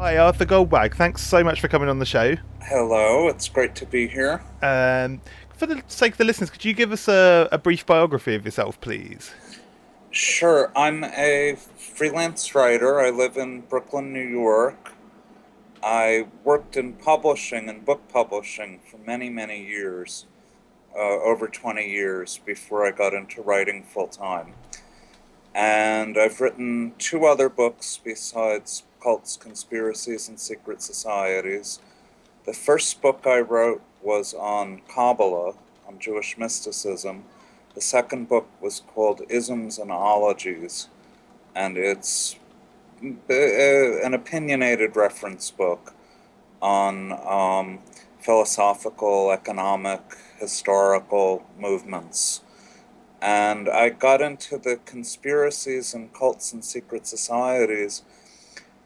Hi, Arthur Goldwag. Thanks so much for coming on the show. Hello, it's great to be here. Um, for the sake of the listeners, could you give us a brief biography of yourself, please? Sure, I'm a freelance writer. I live in Brooklyn, New York. I worked in publishing and book publishing for many, many years, over 20 years before I got into writing full time. And I've written two other books besides Cults, Conspiracies, and Secret Societies. The first book I wrote was on Kabbalah, on Jewish mysticism. The second book was called Isms and Ologies, and it's an opinionated reference book on philosophical, economic, historical movements. And I got into the conspiracies and cults and secret societies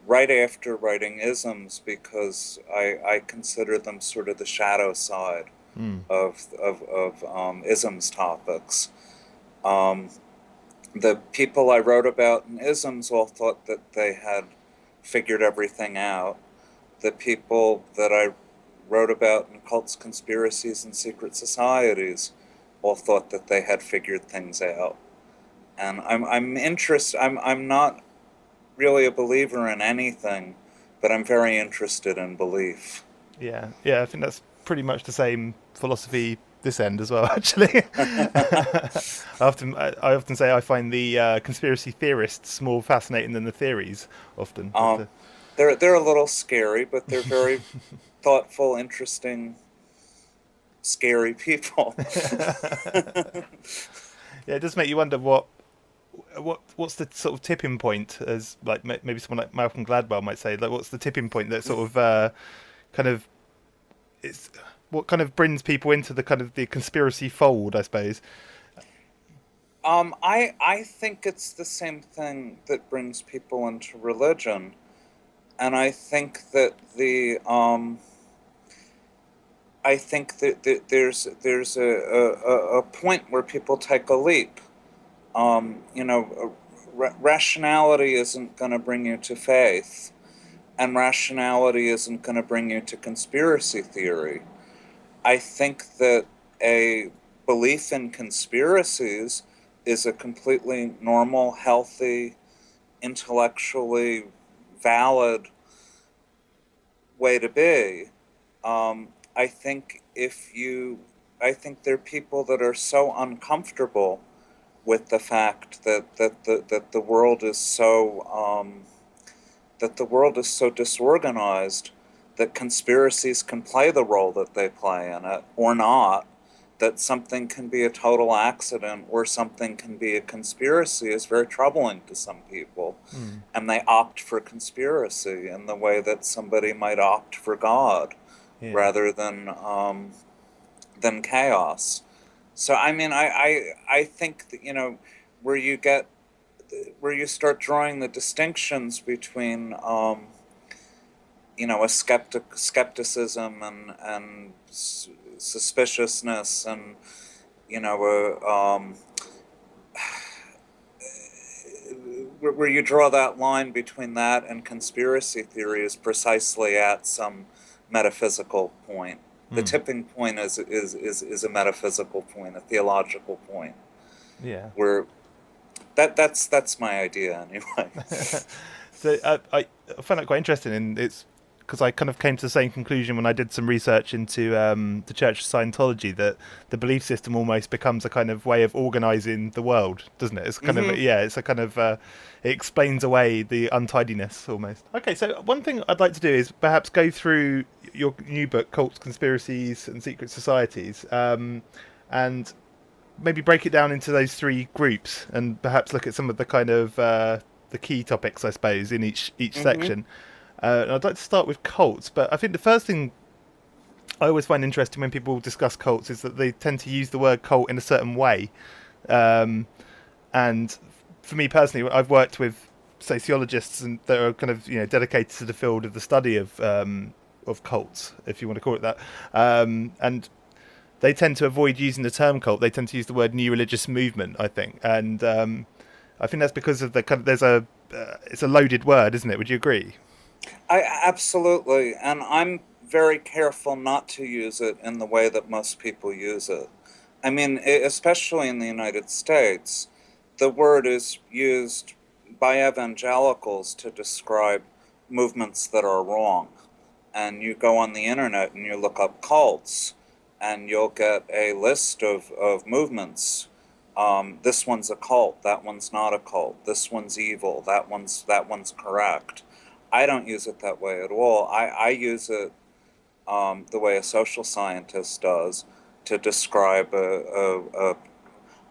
right after writing isms because I consider them sort of the shadow side Hmm. of isms topics. Um, the people I wrote about in isms all thought that they had figured everything out. The people that I wrote about in cults, conspiracies, and secret societies all thought that they had figured things out. And I'm not really a believer in anything, but I'm very interested in belief. Yeah, yeah. I think that's pretty much the same philosophy this end as well. Actually, I often say I find the conspiracy theorists more fascinating than the theories. Often, but Um, they're a little scary, but they're very thoughtful, interesting, scary people. yeah, it does make you wonder what's the sort of tipping point, as like maybe someone like Malcolm Gladwell might say, like what's the tipping point that sort of kind of it's what kind of brings people into the kind of the conspiracy fold, I suppose. I think it's the same thing that brings people into religion, and I think that there's a point where people take a leap. Rationality isn't going to bring you to faith, and rationality isn't going to bring you to conspiracy theory. I think that a belief in conspiracies is a completely normal, healthy, intellectually valid way to be. I think if you, I think there are people that are so uncomfortable with the fact that the world is so disorganized that conspiracies can play the role that they play in it or not, that something can be a total accident or something can be a conspiracy is very troubling to some people. Hmm. And they opt for conspiracy in the way that somebody might opt for God Yeah. rather than chaos. So I mean, I think that where you get where you start drawing the distinctions between a skepticism and suspiciousness and you know where you draw that line between that and conspiracy theory is precisely at some metaphysical point. The Hmm. tipping point is a metaphysical point, a theological point, Yeah. where that's my idea anyway. So I found that quite interesting, and it's because I kind of came to the same conclusion when I did some research into the Church of Scientology, that the belief system almost becomes a kind of way of organizing the world, doesn't it? It's kind of Hmm. yeah, it's a kind of it explains away the untidiness almost. Okay, so one thing I'd like to do is perhaps go through your new book, Cults, Conspiracies, and Secret Societies, and maybe break it down into those three groups, and perhaps look at some of the kind of the key topics, I suppose, in each Hmm. section. And I'd like to start with cults, but I think the first thing I always find interesting when people discuss cults is that they tend to use the word cult in a certain way. Um, and for me personally, I've worked with sociologists and that are kind of dedicated to the field of the study of cults, if you want to call it that. And they tend to avoid using the term cult. They tend to use the word new religious movement, I think, and I think that's because of the kind of it's a loaded word, isn't it? Would you agree? I absolutely, and I'm very careful not to use it in the way that most people use it. I mean, especially in the United States, the word is used by evangelicals to describe movements that are wrong. And you go on the internet and you look up cults, and you'll get a list of movements. This one's a cult, that one's not a cult, this one's evil, that one's correct. I don't use it that way at all. I use it the way a social scientist does to describe a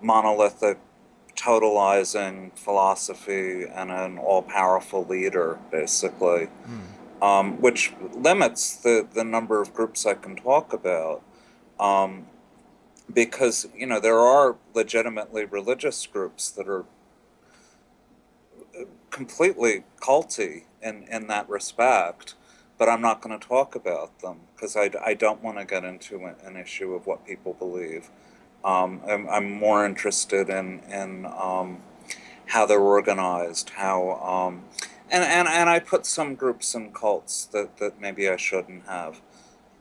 monolithic, totalizing philosophy and an all powerful leader, basically, Hmm. which limits the number of groups I can talk about. Um, because, there are legitimately religious groups that are completely culty in that respect, but I'm not going to talk about them because I don't want to get into an issue of what people believe. I'm more interested in how they're organized, and I put some groups and cults that maybe I shouldn't have.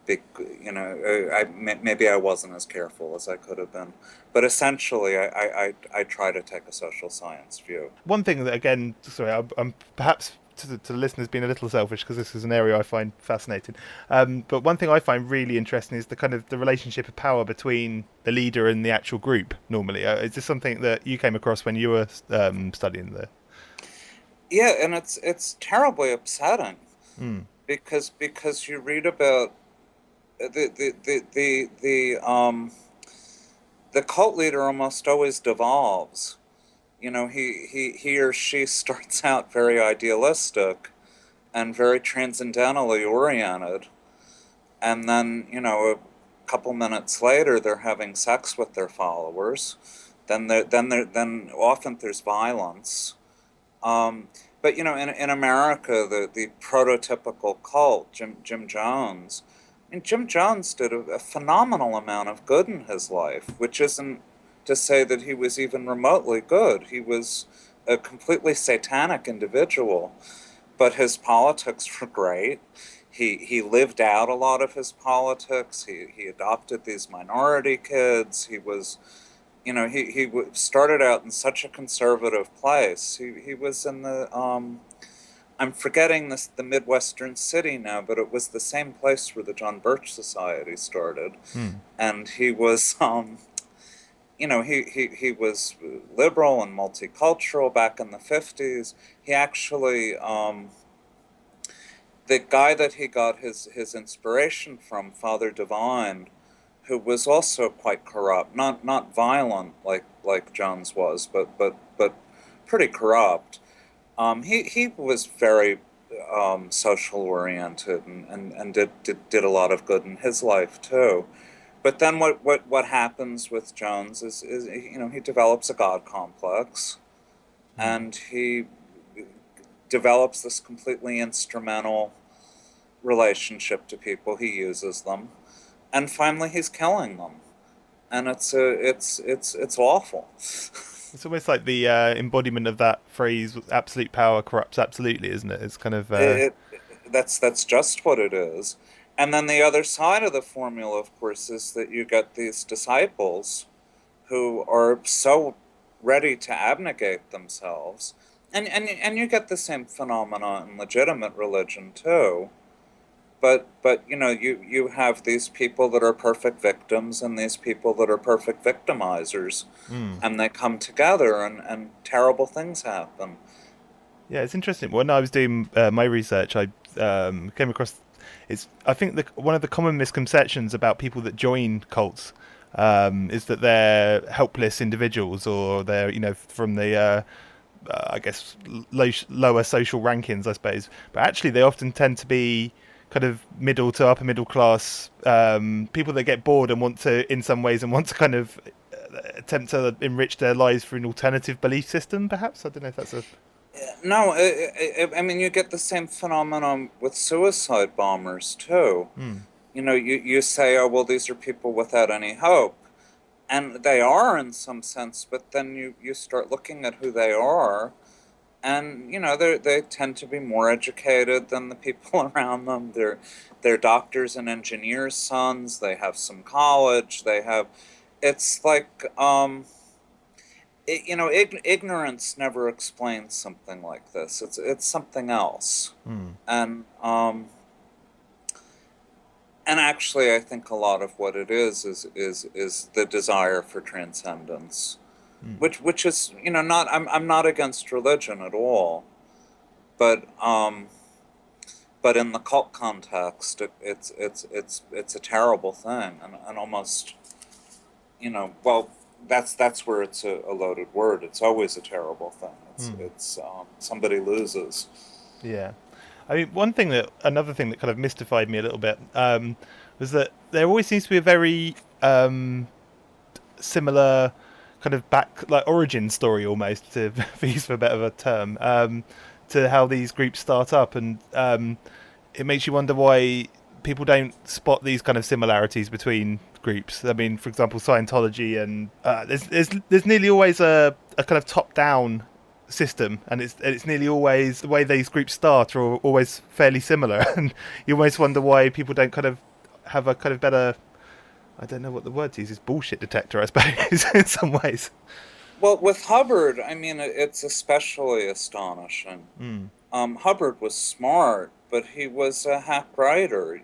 Maybe I wasn't as careful as I could have been, but essentially, I try to take a social science view. One thing that, again, sorry, I'm perhaps to the listeners being a little selfish because this is an area I find fascinating. But one thing I find really interesting is the kind of the relationship of power between the leader and the actual group. Normally, is this something that you came across when you were studying the? Yeah, and it's terribly upsetting Mm. because you read about the cult leader almost always devolves. He or she starts out very idealistic and very transcendentally oriented, and then a couple minutes later they're having sex with their followers. Then often there's violence. Um, but in America, the prototypical cult, Jim Jones. I mean, Jim Jones did a phenomenal amount of good in his life, which isn't to say that he was even remotely good. He was a completely satanic individual, but his politics were great. He lived out a lot of his politics. He adopted these minority kids. He started out in such a conservative place. He was in I'm forgetting the Midwestern city now, but it was the same place where the John Birch Society started, Mm. and he was he was liberal and multicultural back in the 50s. He actually the guy that he got his inspiration from, Father Divine, who was also quite corrupt, not violent like Jones was, but pretty corrupt. He was very social oriented and did a lot of good in his life too. But then what happens with Jones is he develops a God complex, Mm. and he develops this completely instrumental relationship to people. He uses them, and finally he's killing them, and it's awful. It's almost like the embodiment of that phrase: "Absolute power corrupts absolutely," isn't it? It's kind of That's just what it is. And then the other side of the formula, of course, is that you get these disciples who are so ready to abnegate themselves. And you get the same phenomena in legitimate religion too. But you have these people that are perfect victims and these people that are perfect victimizers, mm. and they come together and terrible things happen. Yeah, it's interesting. When I was doing my research, I came across it's. I think one of the common misconceptions about people that join cults is that they're helpless individuals or they're from the I guess lower social rankings, I suppose. But actually, they often tend to be kind of middle to upper middle class people that get bored and want to, in some ways, and want to kind of attempt to enrich their lives through an alternative belief system. Perhaps I don't know if that's a. No, I mean, you get the same phenomenon with suicide bombers too. Hmm. You say, oh, well, these are people without any hope. And they are in some sense, but then you start looking at who they are, and they tend to be more educated than the people around them. They're doctors and engineers' sons. They have some college. It's like ignorance never explains something like this. It's something else, Mm. and actually, I think a lot of what it is the desire for transcendence, Mm. which is not I'm not against religion at all, but in the cult context, it's a terrible thing, and almost well, that's where it's a loaded word. It's always a terrible thing. Mm. It's somebody loses. Yeah. I mean, another thing that kind of mystified me a little bit was that there always seems to be a very similar kind of origin story almost, to for use of a better term, to how these groups start up, and it makes you wonder why people don't spot these kind of similarities between groups. I mean, for example, Scientology, and there's nearly always a kind of top down system, and it's nearly always the way these groups start are always fairly similar, and you almost wonder why people don't kind of have a kind of better, I don't know what the word is bullshit detector, I suppose, in some ways. Well, with Hubbard, I mean, it's especially astonishing. Mm. Hubbard was smart, but he was a hack writer.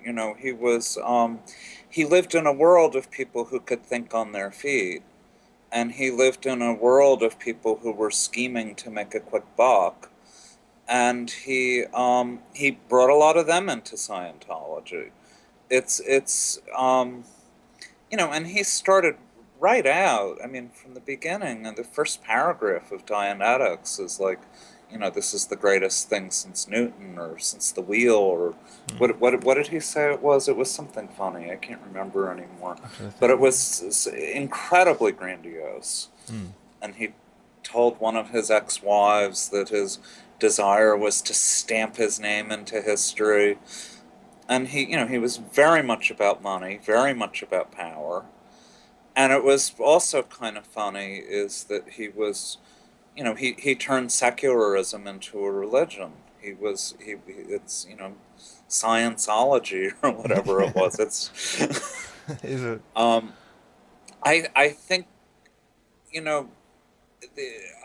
He lived in a world of people who could think on their feet, and he lived in a world of people who were scheming to make a quick buck, and he brought a lot of them into Scientology. And he started right out. I mean, from the beginning, and the first paragraph of Dianetics is like, this is the greatest thing since Newton or since the wheel, or Mm. what did he say it was? It was something funny. I can't remember anymore. I'm trying to But think. it was incredibly grandiose. Mm. And he told one of his ex-wives that his desire was to stamp his name into history. And he was very much about money, very much about power. And it was also kind of funny is that he turned secularism into a religion. It's scienceology or whatever it was. It's Is it? um, I think you know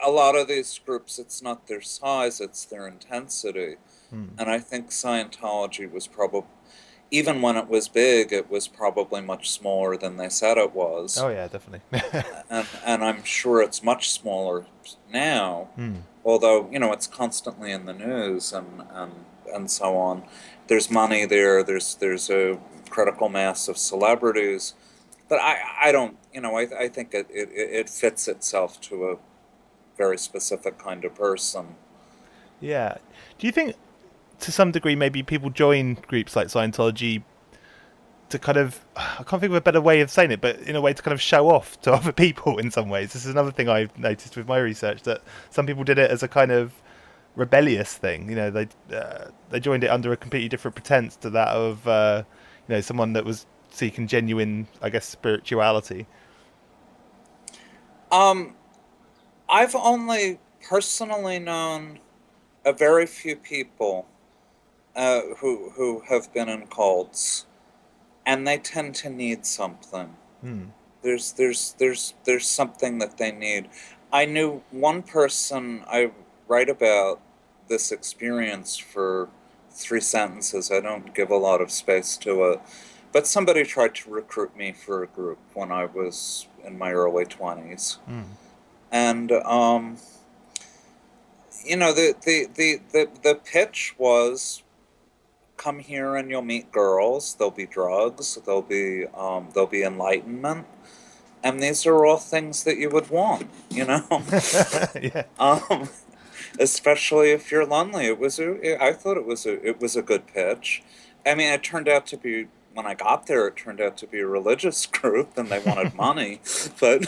a lot of these groups, it's not their size, it's their intensity. Mm. And I think Scientology was probably, even when it was big, it was probably much smaller than they said it was. Oh yeah, definitely. And I'm sure it's much smaller now, Mm. although it's constantly in the news and so on. There's money there. There's a critical mass of celebrities, but I don't I think it fits itself to a very specific kind of person. Yeah. Do you think, to some degree, maybe people join groups like Scientology to kind of, I can't think of a better way of saying it, but in a way to kind of show off to other people in some ways? This is another thing I've noticed with my research, that some people did it as a kind of rebellious thing. They joined it under a completely different pretense to that of someone that was seeking genuine, I guess, spirituality. Um, I've only personally known a very few people who have been in cults, and they tend to need something. Hmm. There's something that they need. I knew one person. I write about this experience for 3 sentences. I don't give a lot of space to it. But somebody tried to recruit me for a group when I was in my early 20s. Hmm. And the pitch was, come here and you'll meet girls, there'll be drugs, there'll be enlightenment, and these are all things that you would want, Yeah. um, especially if you're lonely. I thought it was a good pitch. I mean, it turned out to be, when I got there, it turned out to be a religious group, and they wanted money, but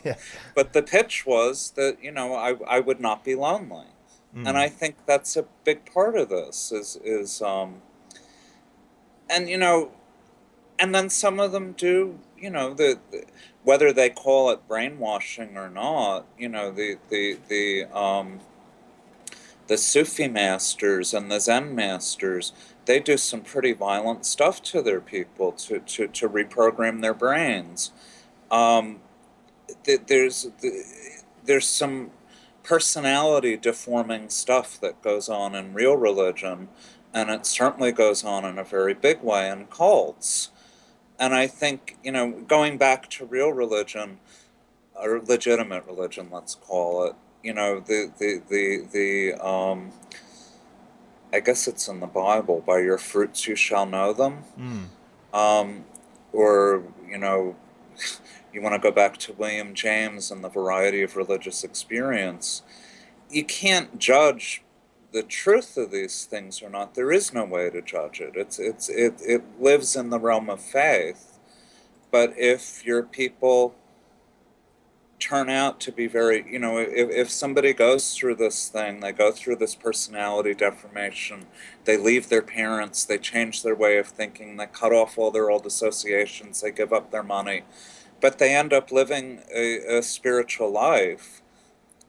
Yeah. but the pitch was that I would not be lonely, and Hmm. I think that's a big part of this is and and then some of them do, whether they call it brainwashing or not, the the Sufi masters and the Zen masters, they do some pretty violent stuff to their people to reprogram their brains. Um, there's there's some personality deforming stuff that goes on in real religion, and it certainly goes on in a very big way in cults. And I think, going back to real religion, or legitimate religion, let's call it, I guess it's in the Bible, by your fruits you shall know them. Mm. Um, or, you want to go back to William James and the variety of religious experience. You can't judge the truth of these things or not. There is no way to judge it. It lives in the realm of faith. But if your people turn out to be very, if somebody goes through this thing, they go through this personality deformation, they leave their parents, they change their way of thinking, they cut off all their old associations, they give up their money, but they end up living a spiritual life,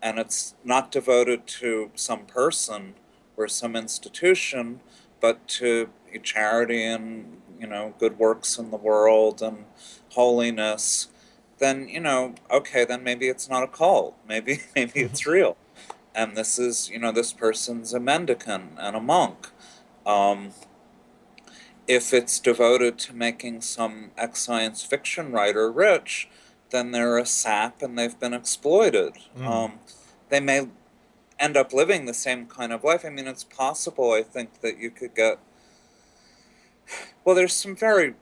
and it's not devoted to some person or some institution, but to charity and, good works in the world and holiness, then, okay, then maybe it's not a cult. Maybe it's real. And this is, this person's a mendicant and a monk. If it's devoted to making some ex-science fiction writer rich, then they're a sap and they've been exploited. They may end up living the same kind of life. I mean, it's possible, I think, that you could get... Well, there's some very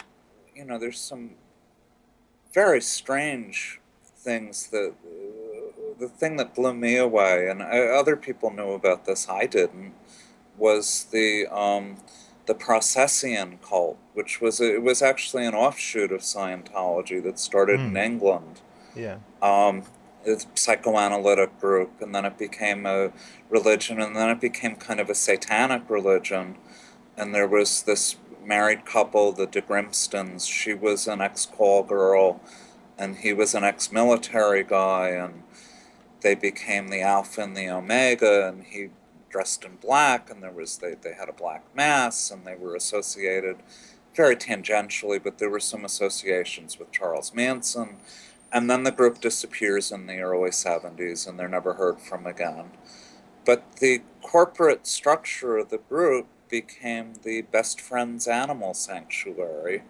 strange things that... the thing that blew me away, and other people knew about this, I didn't, was the Processian cult, which was actually an offshoot of Scientology that started in England. Yeah. It's a psychoanalytic group, and then it became a religion, and then it became kind of a satanic religion. And there was this married couple, the de Grimstons. She was an ex-call girl, and he was an ex-military guy, and they became the Alpha and the Omega, and he dressed in black, and they had a black mass, and they were associated very tangentially, but there were some associations with Charles Manson. And then the group disappears in the early 70s, and they're never heard from again. But the corporate structure of the group became the Best Friends Animal Sanctuary,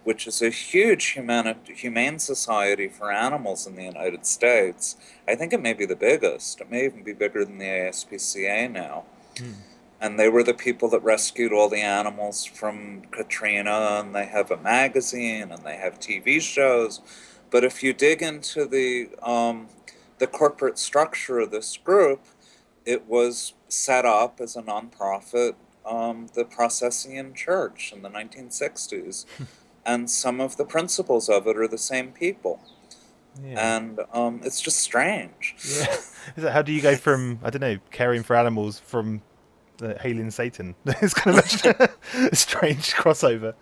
which is a huge humane society for animals in the United States. I think it may be the biggest. It may even be bigger than the ASPCA now. And they were the people that rescued all the animals from Katrina, and they have a magazine, and they have TV shows. But if you dig into the corporate structure of this group, it was set up as a nonprofit, the Processian Church in the 1960s. And some of the principles of it are the same people. Yeah. And it's just strange. Yeah. How do you go from, I don't know, caring for animals from hailing Satan? It's kind of a strange crossover.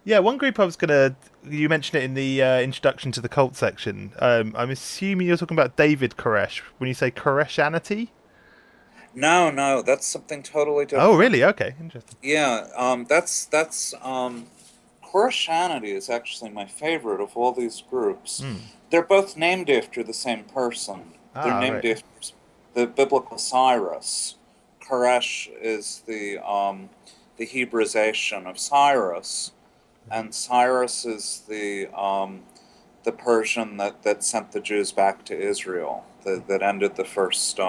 Yeah, one group I was going to... You mentioned it in the introduction to the cult section. I'm assuming you're talking about David Koresh when you say Koreshanity? No, that's something totally different. Oh, really? Okay, interesting. Yeah, that's Koreshanity is actually my favorite of all these groups. They're both named after the same person. They're named after the biblical Cyrus. Koresh is the Hebraization of Cyrus. And Cyrus is the Persian that sent the Jews back to Israel, that ended the first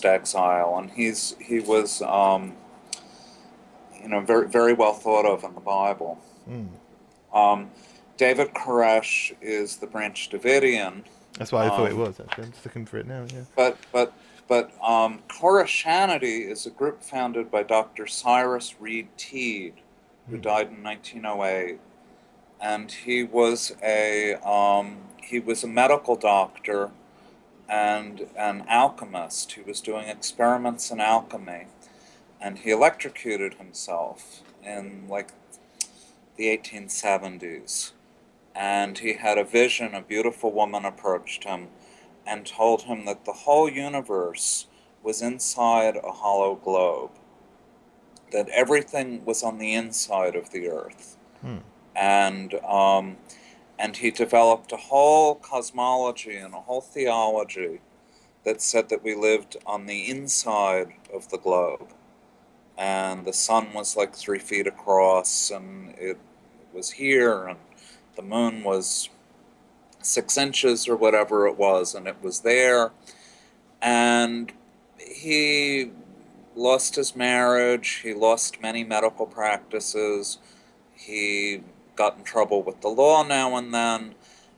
exile, and he was very very well thought of in the Bible. David Koresh is the Branch Davidian. That's what I thought it was. Actually, I'm just looking for it now. Yeah. But Koreshanity is a group founded by Dr. Cyrus Reed Teed, who died in 1908, and he was a medical doctor and an alchemist. He was doing experiments in alchemy, and he electrocuted himself in like the 1870s. And he had a vision. A beautiful woman approached him, and told him that the whole universe was inside a hollow globe, that everything was on the inside of the Earth. And he developed a whole cosmology and a whole theology that said that we lived on the inside of the globe. And the sun was like 3 feet across, and it was here, and the moon was 6 inches or whatever it was, and it was there. And he lost his marriage, he lost many medical practices, he got in trouble with the law now and then,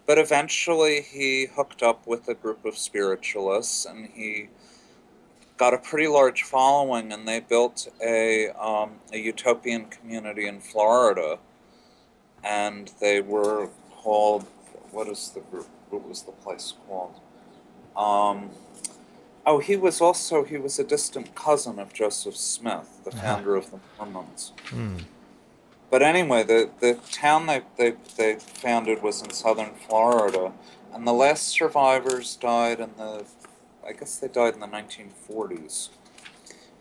but eventually he hooked up with a group of spiritualists, and he got a pretty large following, and they built a utopian community in Florida, and they were called, what was the place called? He was a distant cousin of Joseph Smith, the founder of the Mormons. But anyway, the town they founded was in southern Florida, and the last survivors died I guess they died in the 1940s.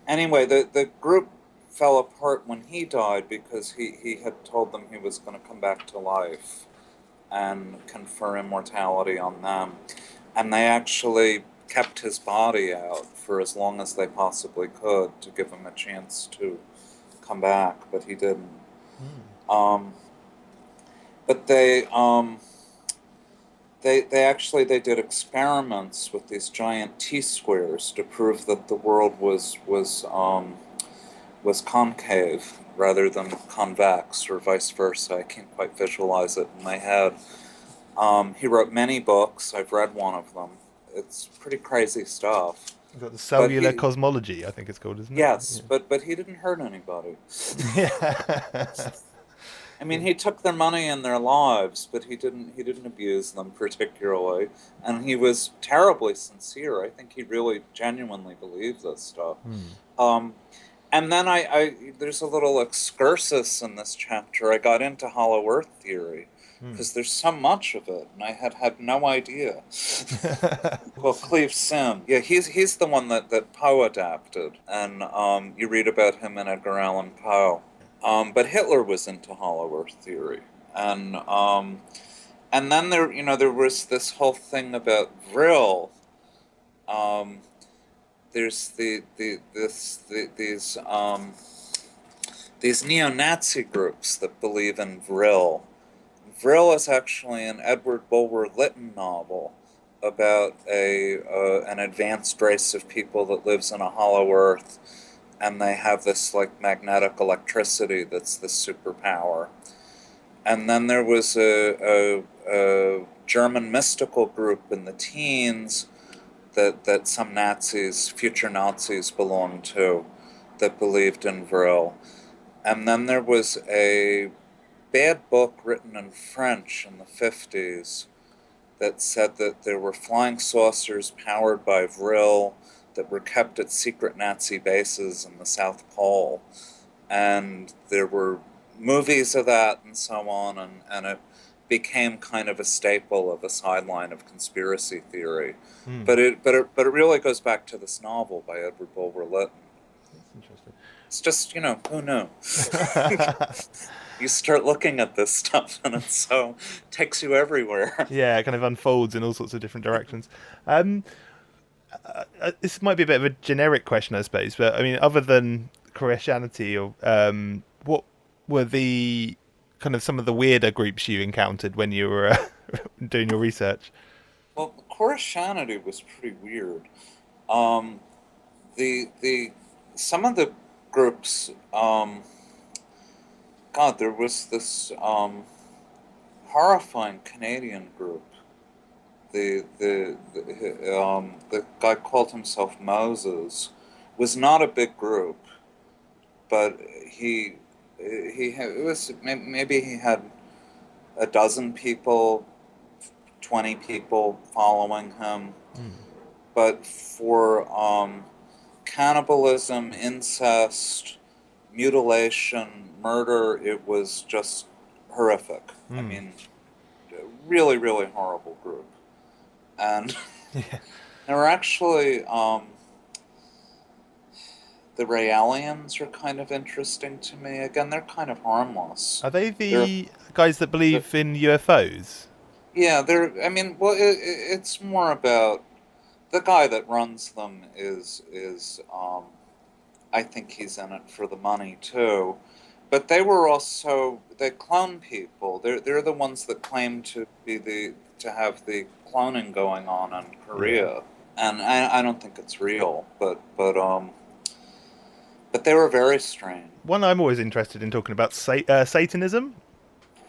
Anyway, the group fell apart when he died because he had told them he was going to come back to life and confer immortality on them. And they actually kept his body out for as long as they possibly could to give him a chance to come back, but he didn't. But they did experiments with these giant T-squares to prove that the world was concave rather than convex, or vice versa. I can't quite visualize it in my head. He wrote many books. I've read one of them. It's pretty crazy stuff. You've got the cellular cosmology, I think it's called, isn't it? Yes, yeah. but he didn't hurt anybody. Yeah. I mean, he took their money and their lives, but he didn't abuse them particularly, and he was terribly sincere. I think he really genuinely believed this stuff. And then there's a little excursus in this chapter. I got into Hollow Earth theory because there's so much of it, and I had no idea. Well, Cleve Sim, yeah, he's the one that Poe adapted, and you read about him in Edgar Allan Poe. But Hitler was into Hollow Earth theory, and then there was this whole thing about Vril. There's these neo-Nazi groups that believe in Vril. Vril is actually an Edward Bulwer Lytton novel about an advanced race of people that lives in a hollow earth, and they have this like magnetic electricity that's the superpower. And then there was a German mystical group in the teens that some Nazis, future Nazis, belonged to, that believed in Vril. And then there was a bad book written in French in the 50s that said that there were flying saucers powered by Vril that were kept at secret Nazi bases in the South Pole. And there were movies of that and so on, and it became kind of a staple of a sideline of conspiracy theory. But it really goes back to this novel by Edward Bulwer Lytton. That's interesting. It's just, who knew? You start looking at this stuff, and it takes you everywhere. Yeah, it kind of unfolds in all sorts of different directions. This might be a bit of a generic question, I suppose, but I mean, other than Christianity, or what were the kind of some of the weirder groups you encountered when you were doing your research? Well, Christianity was pretty weird. Some of the groups, there was this horrifying Canadian group. The guy called himself Moses. Was not a big group, but maybe he had a dozen people, 20 people following him. But for cannibalism, incest, mutilation, murder, it was just horrific. I mean, really, really horrible group. And Yeah. There were actually the Raelians are kind of interesting to me. Again, they're kind of harmless. Are they They're, the guys that they're believe in UFOs? yeah, they're. I mean, well, it's more about the guy that runs them is. I think he's in it for the money too. But they were also they clone people. They're the ones that claim to have the cloning going on in Yeah. Korea. And I don't think it's real, but they were very strange. One I'm always interested in talking about Satanism,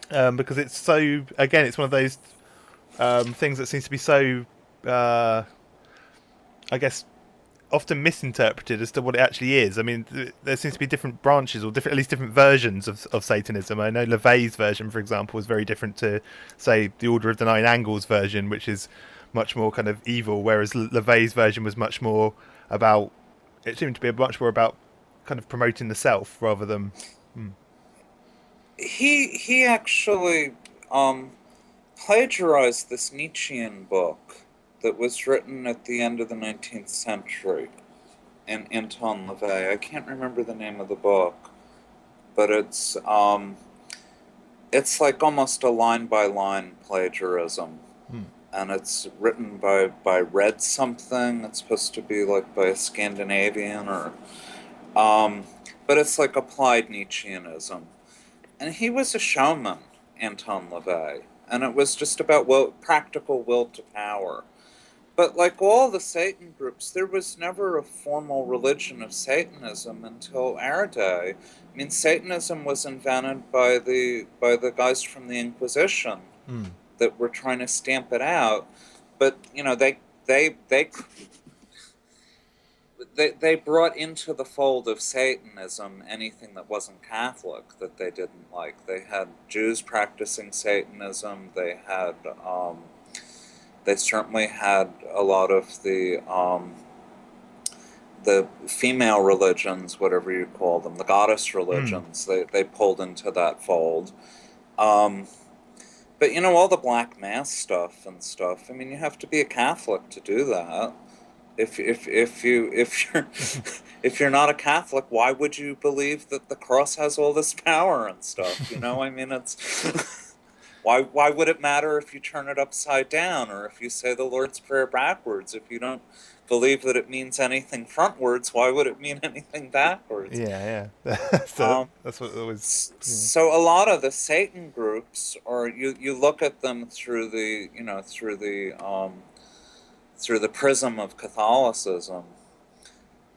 because it's so again, it's one of those things that seems to be so, uh, I guess, often misinterpreted as to what it actually is. I mean, there seems to be different branches or different, at least different versions of Satanism. I know LaVey's version, for example, was very different to, say, the Order of the Nine Angles version, which is much more kind of evil, whereas LaVey's version was much more about. It seemed to be much more about kind of promoting the self rather than. He actually plagiarized this Nietzschean book that was written at the end of the 19th century in Anton LaVey. I can't remember the name of the book, but it's like almost a line by line plagiarism, Hmm. and it's written by Red something. It's supposed to be like by a Scandinavian or um, but it's like applied Nietzscheanism. And he was a showman, Anton LaVey, and it was just about practical will to power. But like all the Satan groups, there was never a formal religion of Satanism until our day. I mean, Satanism was invented by the guys from the Inquisition Hmm. that were trying to stamp it out. But you know, they brought into the fold of Satanism anything that wasn't Catholic that they didn't like. They had Jews practicing Satanism. They certainly had a lot of the female religions, whatever you call them, the goddess Hmm. religions. They pulled into that fold. Um, but you know, all the black mass stuff and stuff. I mean, you have to be a Catholic to do that. If you're if you're not a Catholic, why would you believe that the cross has all this power and stuff? You know, I mean, it's why would it matter if you turn it upside down or if you say the Lord's Prayer backwards? If you don't believe that it means anything frontwards, why would it mean anything backwards? Yeah, yeah. So Um, that's what always. Yeah. so a lot of the Satan groups, or you look at them through the through the prism of Catholicism.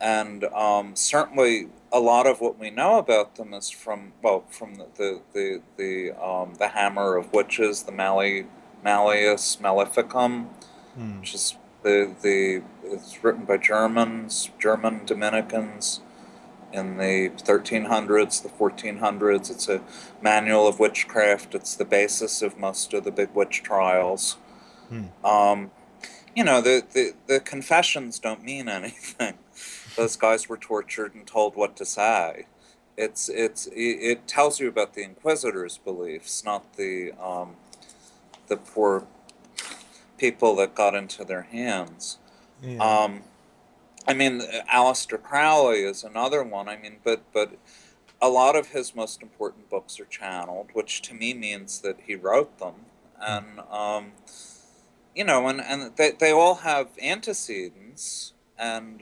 And certainly, a lot of what we know about them is from the Hammer of Witches, the Malleus Maleficum, Hmm. which is the it's written by German Dominicans in the 1300s, the 1400s. It's a manual of witchcraft. It's the basis of most of the big witch trials. Hmm. Um, you know, the confessions don't mean anything. Those guys were tortured and told what to say. It tells you about the Inquisitors' beliefs, not the poor people that got into their hands. Yeah. Um, I mean, Aleister Crowley is another one. I mean, but a lot of his most important books are channeled, which to me means that he wrote them, Hmm. and you know, and they all have antecedents, and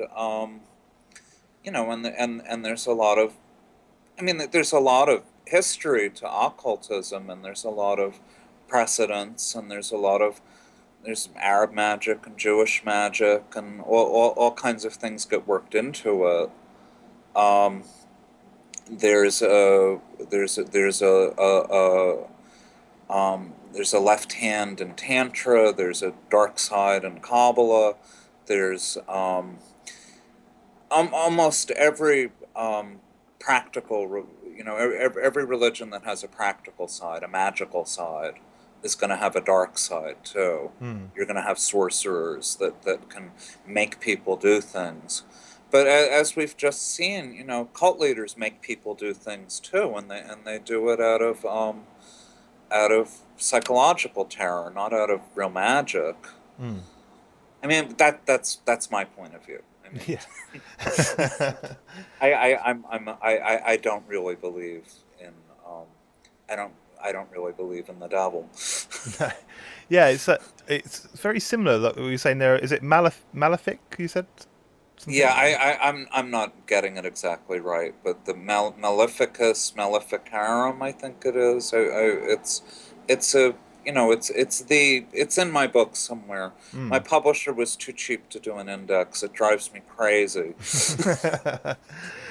you know, and there's a lot of, I mean, there's a lot of history to occultism, and there's a lot of precedents, and there's Arab magic and Jewish magic, and all kinds of things get worked into it. Um, there's a there's a left hand in Tantra. There's a dark side in Kabbalah. There's almost every practical, you know, every religion that has a practical side, a magical side, is going to have a dark side too. Hmm. You're going to have sorcerers that can make people do things. But as we've just seen, you know, cult leaders make people do things too, and they do it out of psychological terror, not out of real magic. Hmm. I mean, that's my point of view. I mean, Yeah. I don't really believe in um, I don't I don't really believe in the devil. Yeah, it's very similar. Like we were saying there, is it malefic? You said something. Yeah, I'm not getting it exactly right, but the Maleficus Maleficarum, I think it is. It's a it's in my book somewhere. My Mm. publisher was too cheap to do an index. It drives me crazy. It's a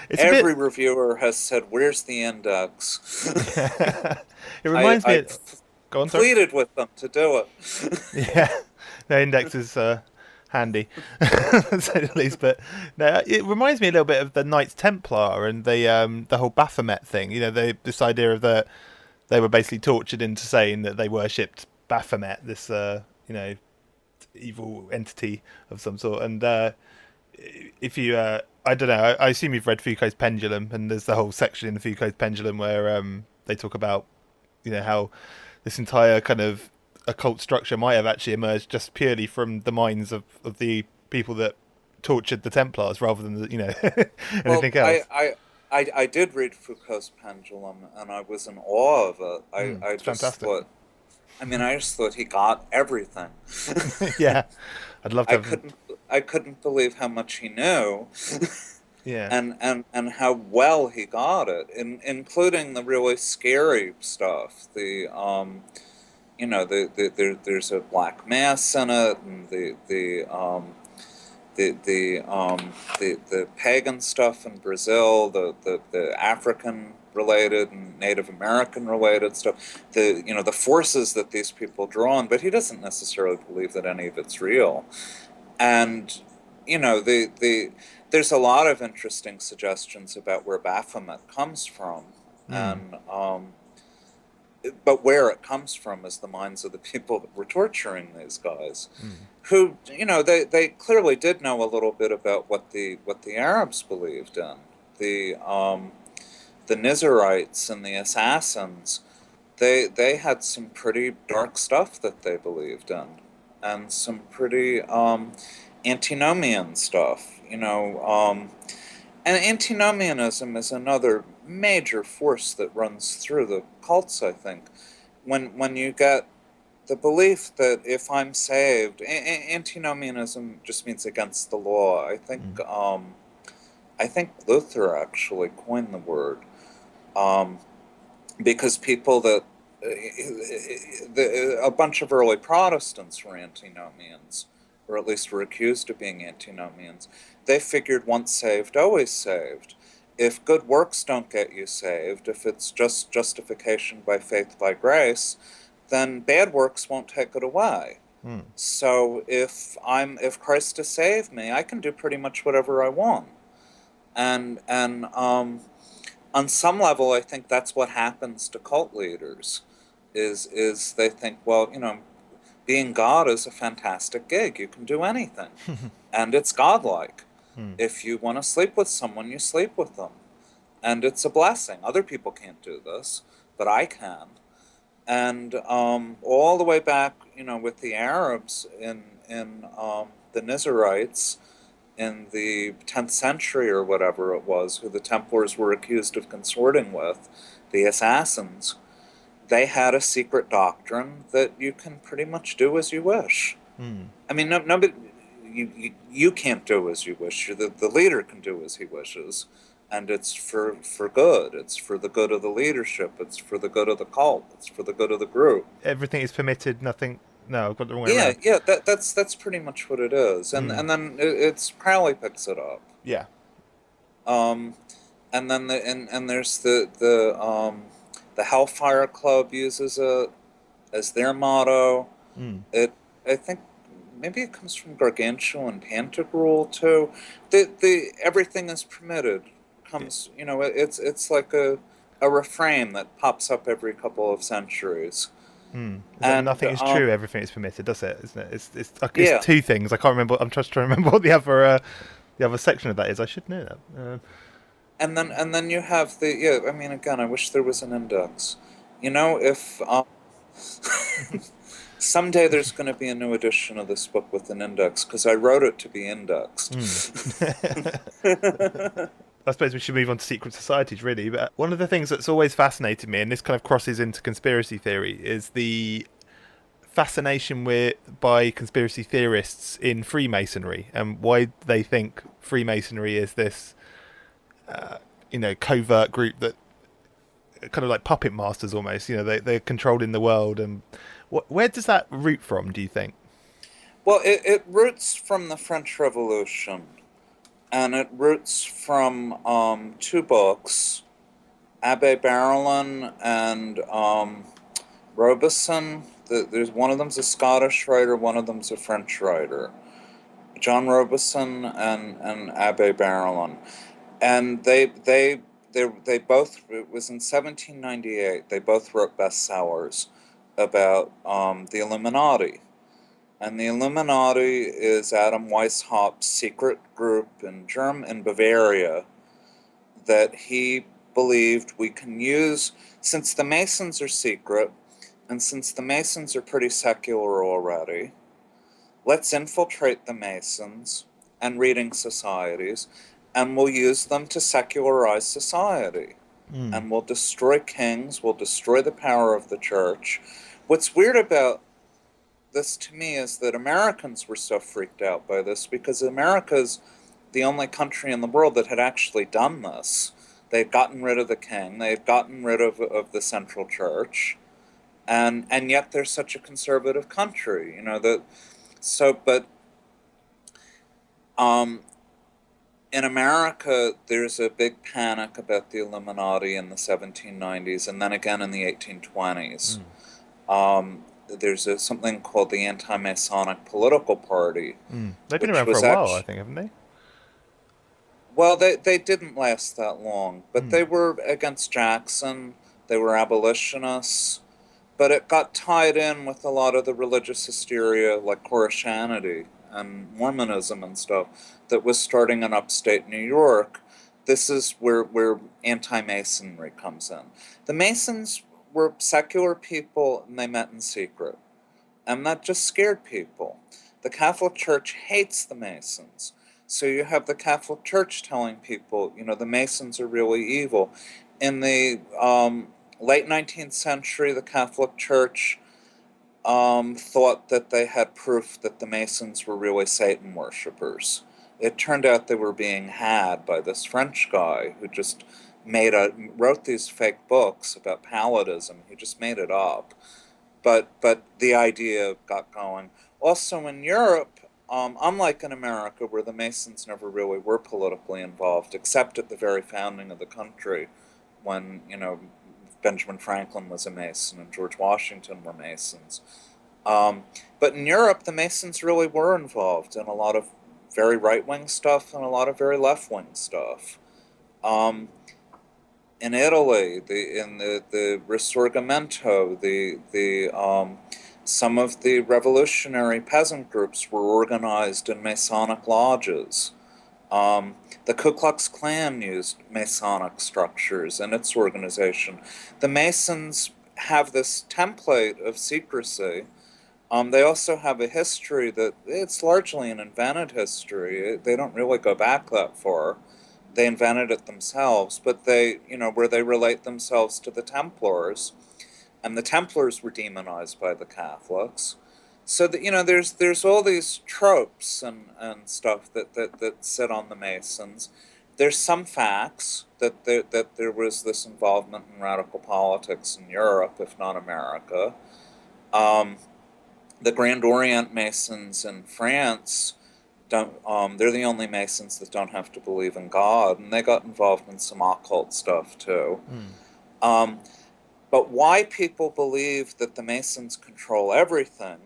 bit. Every reviewer has said, "Where's the index?" Yeah. It reminds me. I Go on, sorry. pleaded with them to do it. Yeah, the index is handy, to say the least. But no, it reminds me a little bit of the Knights Templar and the whole Baphomet thing. You know, this idea of that they were basically tortured into saying that they worshipped Baphomet, this evil entity of some sort. And if you, I don't know, I assume you've read Foucault's Pendulum, and there's the whole section in the Foucault's Pendulum where they talk about how this entire kind of occult structure might have actually emerged just purely from the minds of the people that tortured the Templars rather than Well, anything else. I did read Foucault's Pendulum, and I was in awe of it. I It's just fantastic. thought, I mean, I just thought he got everything. Yeah, I'd love to I have. couldn't I couldn't believe how much he knew, Yeah. and how well he got it, including the really scary stuff. There's a black mass in it, and the pagan stuff in Brazil, the African related and Native American related stuff, the forces that these people draw on, but he doesn't necessarily believe that any of it's real. And there's a lot of interesting suggestions about where Baphomet comes from, Mm. and but where it comes from is the minds of the people that were torturing these guys, Mm. who they clearly did know a little bit about what the Arabs believed in, the Nizarites and the assassins. They had some pretty dark stuff that they believed in, and some pretty antinomian stuff. And antinomianism is another major force that runs through the cults, I think. When you get the belief that if I'm saved, antinomianism just means against the law. Mm. I think Luther actually coined the word, um, because people that a bunch of early Protestants were antinomians, or at least were accused of being antinomians. They figured once saved, always saved. If good works don't get you saved, if it's just justification by faith by grace, then bad works won't take it away. Mm. So if Christ has saved me, I can do pretty much whatever I want. And on some level, I think that's what happens to cult leaders. Is they think, well, being God is a fantastic gig. You can do anything, and it's godlike. Mm. If you want to sleep with someone, you sleep with them, and it's a blessing. Other people can't do this, but I can. And all the way back, with the Arabs in the Nizarites in the 10th century or whatever it was, who the Templars were accused of consorting with, the assassins, they had a secret doctrine that you can pretty much do as you wish. Mm. I mean, nobody, you can't do as you wish. The leader can do as he wishes, and it's for good. It's for the good of the leadership. It's for the good of the cult. It's for the good of the group. Everything is permitted. Nothing. No, I've got the wrong way Yeah, around. yeah, that's pretty much what it is, and Mm. and then it's Crowley picks it up. Yeah. Um, and then and there's the Hellfire Club uses it as their motto. Mm. It I think maybe it comes from Gargantua and Pantagruel too. The everything is permitted Yeah. comes it's like a refrain that pops up every couple of centuries. Mm. Is that And nothing is true? Everything is permitted, does it? Isn't it? It's yeah, two things. I can't remember. I'm just trying to remember what the other section of that is. I should know that. and then you have I mean, again, I wish there was an index. If Someday there's going to be a new edition of this book with an index, because I wrote it to be indexed. I suppose we should move on to secret societies, really. But one of the things that's always fascinated me, and this kind of crosses into conspiracy theory, is the fascination by conspiracy theorists in Freemasonry and why they think Freemasonry is this, covert group that kind of like puppet masters almost. They're controlling the world. And where does that root from, do you think? Well, it roots from the French Revolution, and it roots from two books, Abbe Barillon and Robison. There's one of them's a Scottish writer, one of them's a French writer, John Robison and Abbe Barillon, and they both. It was in 1798. They both wrote bestsellers about the Illuminati. And the Illuminati is Adam Weishaupt's secret group in Bavaria that he believed we can use, since the Masons are secret, and since the Masons are pretty secular already, let's infiltrate the Masons and reading societies, and we'll use them to secularize society. And we'll destroy kings, we'll destroy the power of the church. What's weird about this to me is that Americans were so freaked out by this because America's the only country in the world that had actually done this. They had gotten rid of the king, they had gotten rid of the central church, and yet they're such a conservative country, in America, there's a big panic about the Illuminati in the 1790s, and then again in the 1820s. There's something called the Anti-Masonic Political Party. They've been around for a while, I think, haven't they? Well, they didn't last that long, but they were against Jackson, they were abolitionists, but it got tied in with a lot of the religious hysteria, like Koreshanity and Mormonism and stuff, that was starting in upstate New York. This is where anti-Masonry comes in. The Masons were secular people, and they met in secret. And that just scared people. The Catholic Church hates the Masons. So you have the Catholic Church telling people, the Masons are really evil. In the late 19th century, the Catholic Church thought that they had proof that the Masons were really Satan worshippers. It turned out they were being had by this French guy who just wrote these fake books about palladism. He just made it up. But the idea got going. Also in Europe, unlike in America, where the Masons never really were politically involved, except at the very founding of the country, when, Benjamin Franklin was a Mason and George Washington were Masons. But in Europe, the Masons really were involved in a lot of very right-wing stuff and a lot of very left-wing stuff. In Italy, in the Risorgimento, some of the revolutionary peasant groups were organized in Masonic lodges. The Ku Klux Klan used Masonic structures in its organization. The Masons have this template of secrecy. They also have a history that it's largely an invented history. They don't really go back that far. They invented it themselves, but where they relate themselves to the Templars, and the Templars were demonized by the Catholics. So that there's all these tropes and stuff that sit on the Masons. There's some facts that there was this involvement in radical politics in Europe, if not America. The Grand Orient Masons in France they're the only Masons that don't have to believe in God, and they got involved in some occult stuff too. But why people believe that the Masons control everything?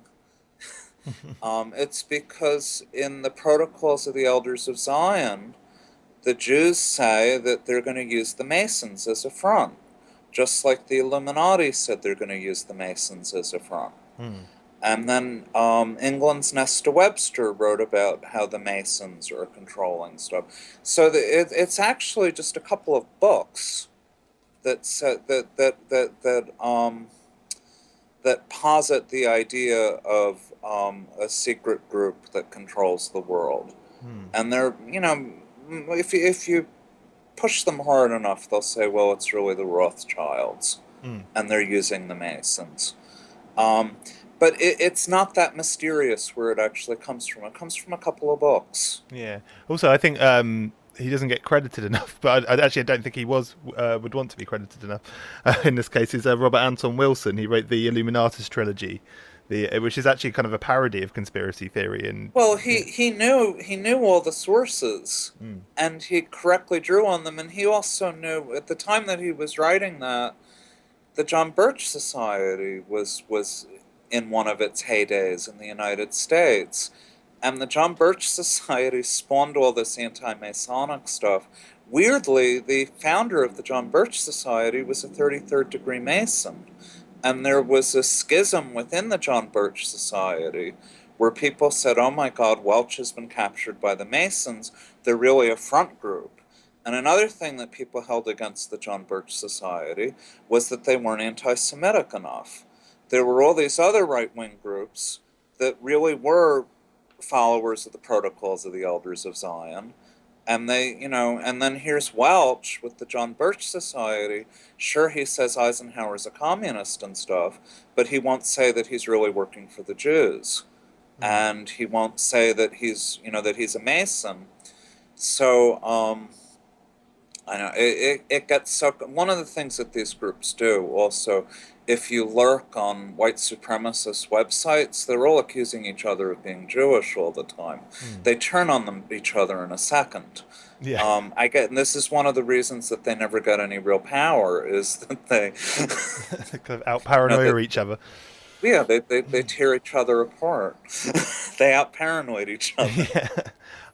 It's because in the Protocols of the Elders of Zion, the Jews say that they're going to use the Masons as a front, just like the Illuminati said they're going to use the Masons as a front. And then England's Nesta Webster wrote about how the Masons are controlling stuff. So it's actually just a couple of books that that posit the idea of a secret group that controls the world. Hmm. And they're, if you push them hard enough, they'll say, well, it's really the Rothschilds, Hmm. and they're using the Masons. Um, but it's not that mysterious where it actually comes from. It comes from a couple of books. Yeah. Also, I think he doesn't get credited enough, but I don't think he would want to be credited enough. In this case, is Robert Anton Wilson. He wrote the Illuminatus trilogy, which is actually kind of a parody of conspiracy theory. And Well, yeah. he knew all the sources, Mm. and he correctly drew on them. And he also knew at the time that he was writing that the John Birch Society was in one of its heydays in the United States, and the John Birch Society spawned all this anti-Masonic stuff. Weirdly, the founder of the John Birch Society was a 33rd degree Mason, and there was a schism within the John Birch Society where people said, oh my God, Welch has been captured by the Masons. They're really a front group. And another thing that people held against the John Birch Society was that they weren't anti-Semitic enough. There were all these other right-wing groups that really were followers of the protocols of the Elders of Zion. And and then here's Welch with the John Birch Society. Sure, he says Eisenhower's a communist and stuff, but he won't say that he's really working for the Jews. Mm. And he won't say that he's a Mason. So, I know it gets so. One of the things that these groups do also, if you lurk on white supremacist websites, they're all accusing each other of being Jewish all the time. Mm. They turn on each other in a second. Yeah. And this is one of the reasons that they never got any real power is that they, Kind of out paranoia each other. yeah, they tear each other apart. They out paranoid each other. Yeah.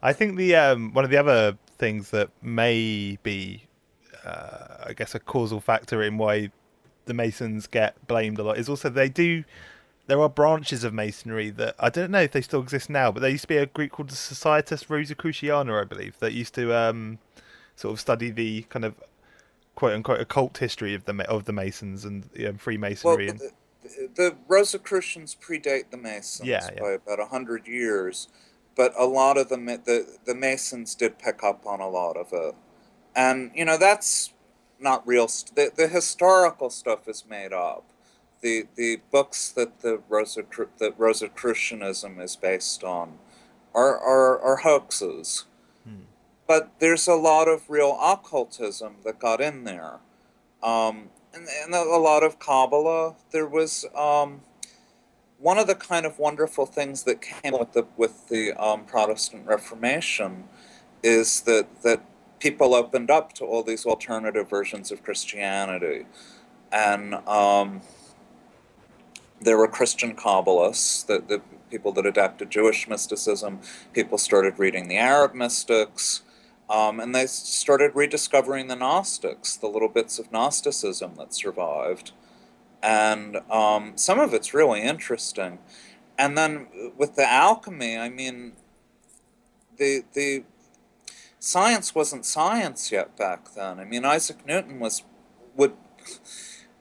I think the one of the other things that may be, I guess, a causal factor in why the Masons get blamed a lot is also there are branches of Masonry that I don't know if they still exist now, but there used to be a group called the Societas Rosicruciana, I believe, that used to sort of study the kind of quote unquote occult history of the Masons and Well, Freemasonry and the Rosicrucians predate the Masons yeah, yeah, by about 100 years, but a lot of the Masons did pick up on a lot of it, and that's not real. The historical stuff is made up. The books that that Rosicrucianism is based on are hoaxes, hmm. but there's a lot of real occultism that got in there. And a lot of Kabbalah. There was one of the kind of wonderful things that came with the Protestant Reformation is that people opened up to all these alternative versions of Christianity, and there were Christian Kabbalists, the people that adapted Jewish mysticism. People started reading the Arab mystics. And they started rediscovering the Gnostics, the little bits of Gnosticism that survived. And some of it's really interesting. And then with the alchemy, I mean, the science wasn't science yet back then. I mean, Isaac Newton would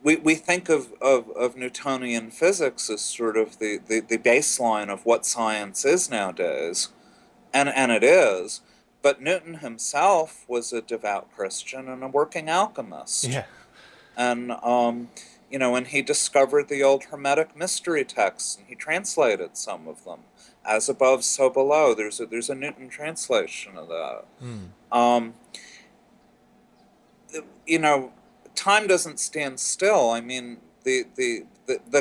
we think of Newtonian physics as sort of the baseline of what science is nowadays, and it is. But Newton himself was a devout Christian and a working alchemist. Yeah. And, and he discovered the old Hermetic mystery texts, and he translated some of them. As above, so below. There's a Newton translation of that. Hmm. Um, Time doesn't stand still. I mean, the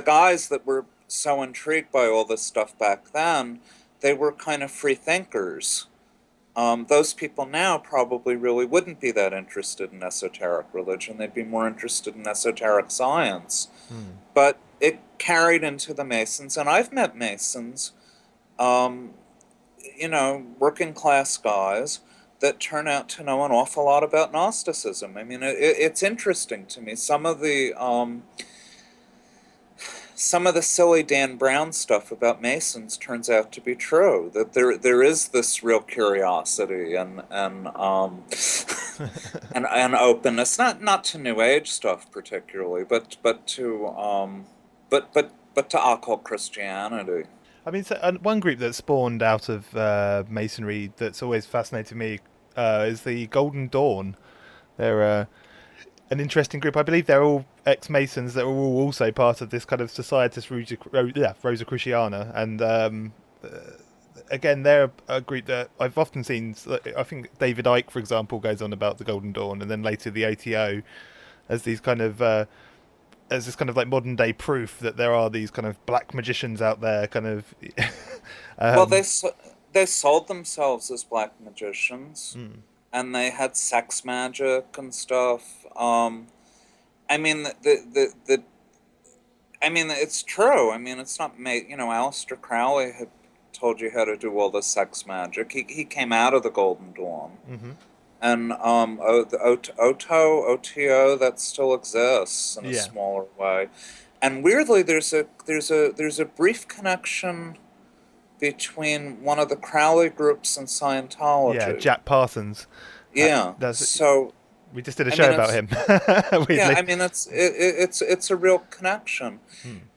guys that were so intrigued by all this stuff back then, they were kind of free thinkers. Those people now probably really wouldn't be that interested in esoteric religion. They'd be more interested in esoteric science. Hmm. But it carried into the Masons, and I've met Masons, um, working class guys that turn out to know an awful lot about Gnosticism. I mean, it's interesting to me. Some of the silly Dan Brown stuff about Masons turns out to be true. That there is this real curiosity and openness, not to New Age stuff particularly, but to but but to occult Christianity. I mean, so, one group that spawned out of Masonry that's always fascinated me is the Golden Dawn. They're an interesting group. I believe they're all ex-Masons that are all also part of this kind of Societas Rosicruciana. And again, they're a group that I've often seen. I think David Icke, for example, goes on about the Golden Dawn, and then later the ATO as these kind of as this kind of like modern day proof that there are these kind of black magicians out there, kind of. Well, they sold themselves as black magicians, and they had sex magic and stuff. I mean, I mean, it's true. I mean, it's not made. You know, Aleister Crowley had told you how to do all the sex magic. He came out of the Golden Dawn, and the OTO that still exists in a smaller way. And weirdly, there's a brief connection between one of the Crowley groups and Scientology. Yeah, Jack Parsons. Yeah. So we just did a show about him. Yeah, I mean it's a real connection.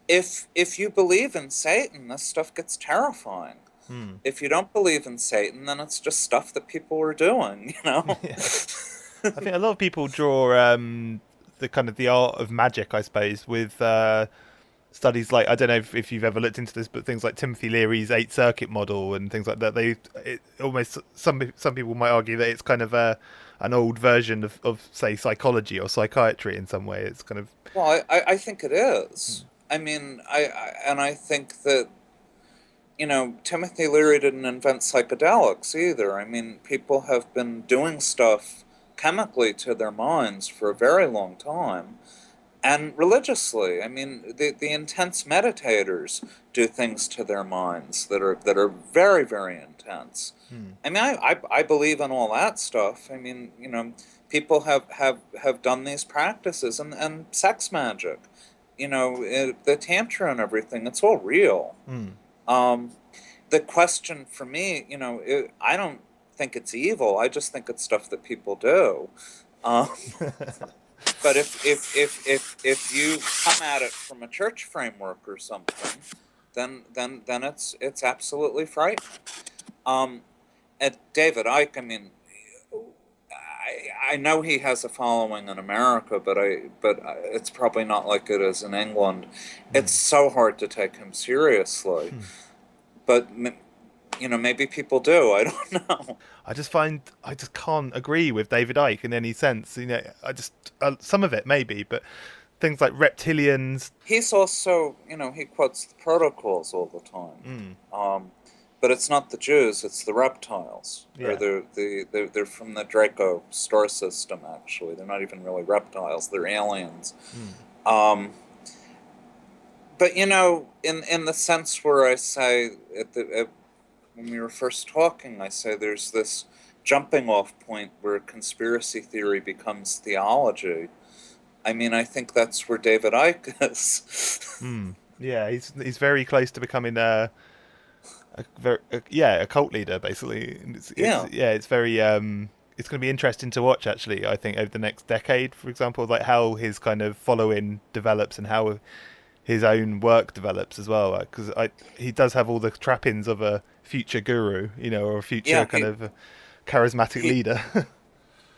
If you believe in Satan, this stuff gets terrifying. If you don't believe in Satan, then it's just stuff that people are doing, you know? Yeah. I think a lot of people draw the kind of the art of magic, I suppose, with studies like, I don't know if you've ever looked into this, but things like Timothy Leary's 8-circuit model and things like that. Almost some people might argue that it's kind of an old version of say psychology or psychiatry in some way. It's kind of, well, I think it is. I mean, I think that, you know, Timothy Leary didn't invent psychedelics either. I mean, people have been doing stuff chemically to their minds for a very long time, and religiously. I mean, the intense meditators do things to their minds that are very, very intense. I mean, I believe in all that stuff. I mean, you know, people have done these practices and sex magic, you know, the tantra and everything. It's all real. The question for me, you know, I don't think it's evil. I just think it's stuff that people do. But if you come at it from a church framework or something, then it's absolutely frightening. And David Icke, I mean, I know he has a following in America, but it's probably not like it is in England. It's so hard to take him seriously. But, you know, maybe people do. I don't know. I just can't agree with David Icke in any sense. You know, I just some of it maybe, but things like reptilians. He's also, you know, he quotes the protocols all the time. But it's not the Jews; it's the reptiles. Yeah. They're from the Draco star system. Actually, they're not even really reptiles; they're aliens. But you know, in the sense where I say when we were first talking, I say there's this jumping off point where conspiracy theory becomes theology. I mean, I think that's where David Icke is. Yeah, he's very close to becoming a cult leader, basically. It's very it's going to be interesting to watch, actually. I think over the next decade, for example, like how his kind of following develops and how his own work develops as well, because he does have all the trappings of a future guru, you know, or a future kind of charismatic leader.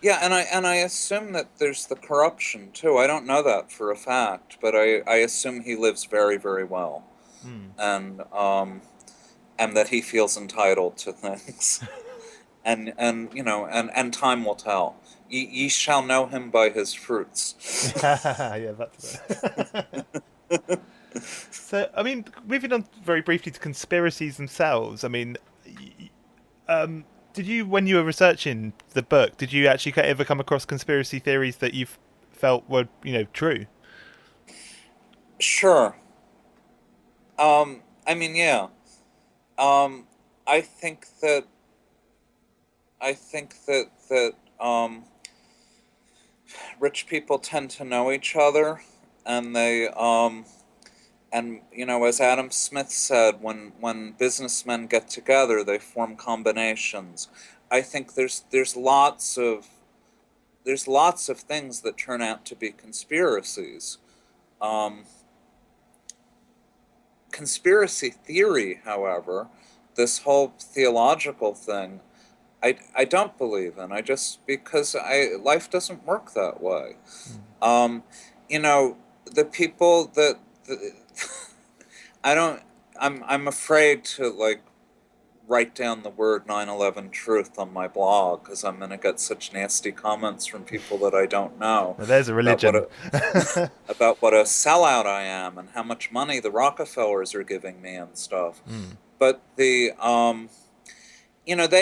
Yeah, and I assume that there's the corruption too. I don't know that for a fact, but I assume he lives very, very well, and that he feels entitled to things, and you know, and time will tell. Ye shall know him by his fruits. Yeah, that's it. So, I mean, moving on very briefly to conspiracies themselves. I mean, did you, when you were researching the book, did you actually ever come across conspiracy theories that you felt were, you know, true? Sure. I mean, yeah. I think that rich people tend to know each other, and they and you know, as Adam Smith said, when businessmen get together, they form combinations. I think there's lots of things that turn out to be conspiracies. conspiracy theory, however, this whole theological thing, I don't believe in. I just, because life doesn't work that way. Mm. You know, the people that I don't. I'm afraid to like write down the word 9/11 truth on my blog because I'm gonna get such nasty comments from people that I don't know Now, there's a about what religion. about what a sellout I am and how much money the Rockefellers are giving me and stuff. Mm. But they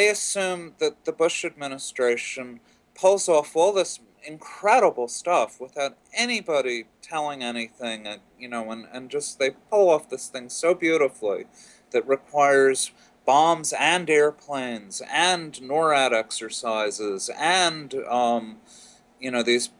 assume that the Bush administration pulls off all this incredible stuff without anybody telling anything, and just they pull off this thing so beautifully that requires bombs and airplanes and NORAD exercises and these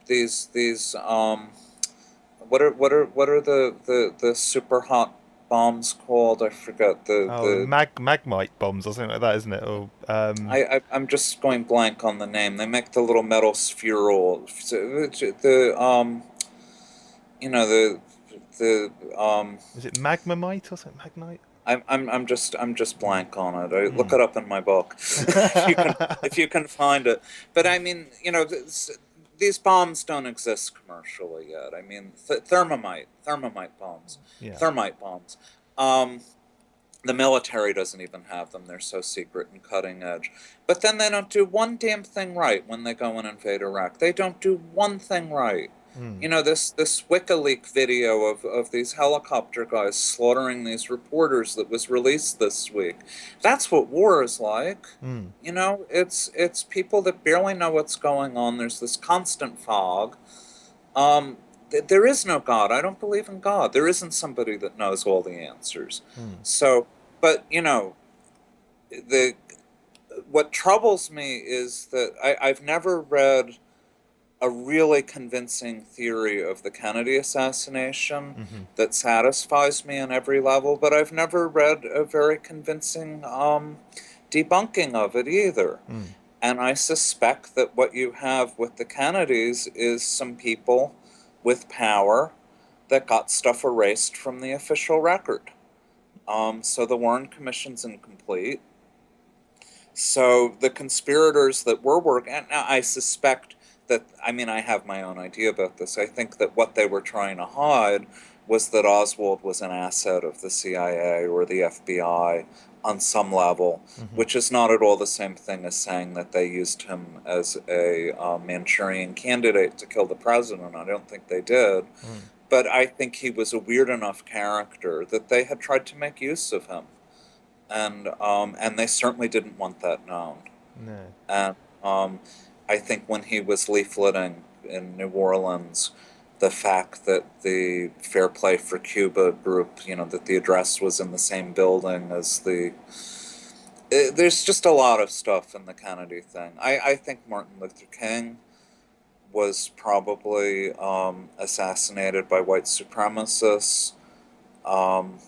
what are the super hot bombs called? I forget Oh, the magmite bombs or something like that, isn't it? Or I'm just going blank on the name. They make the little metal spherule. The is it magmamite or something? Magnite? I'm just blank on it. I look Mm. it up in my book if you can find it. But I mean, these bombs don't exist commercially yet. I mean, thermite bombs, Yeah. thermite bombs. Um, the military doesn't even have them. They're so secret and cutting edge. But then they don't do one damn thing right when they go and invade Iraq. They don't do one thing right. Mm. This WikiLeaks video of these helicopter guys slaughtering these reporters that was released this week. That's what war is like. Mm. It's people that barely know what's going on. There's this constant fog. Um, there is no God. I don't believe in God. There isn't somebody that knows all the answers. Mm. So, but the what troubles me is that I've never read a really convincing theory of the Kennedy assassination Mm-hmm. that satisfies me on every level, but I've never read a very convincing debunking of it either. Mm. And I suspect that what you have with the Kennedys is some people with power that got stuff erased from the official record. So the Warren Commission's incomplete. So the conspirators that were working, now I suspect that, I mean, I have my own idea about this. I think that what they were trying to hide was that Oswald was an asset of the CIA or the FBI on some level, Mm-hmm. which is not at all the same thing as saying that they used him as a Manchurian candidate to kill the president. I don't think they did. Mm. But I think he was a weird enough character that they had tried to make use of him. And they certainly didn't want that known. No. And I think when he was leafleting in New Orleans, the fact that the Fair Play for Cuba group, that the address was in the same building as there's just a lot of stuff in the Kennedy thing. I think Martin Luther King was probably assassinated by white supremacists. Um,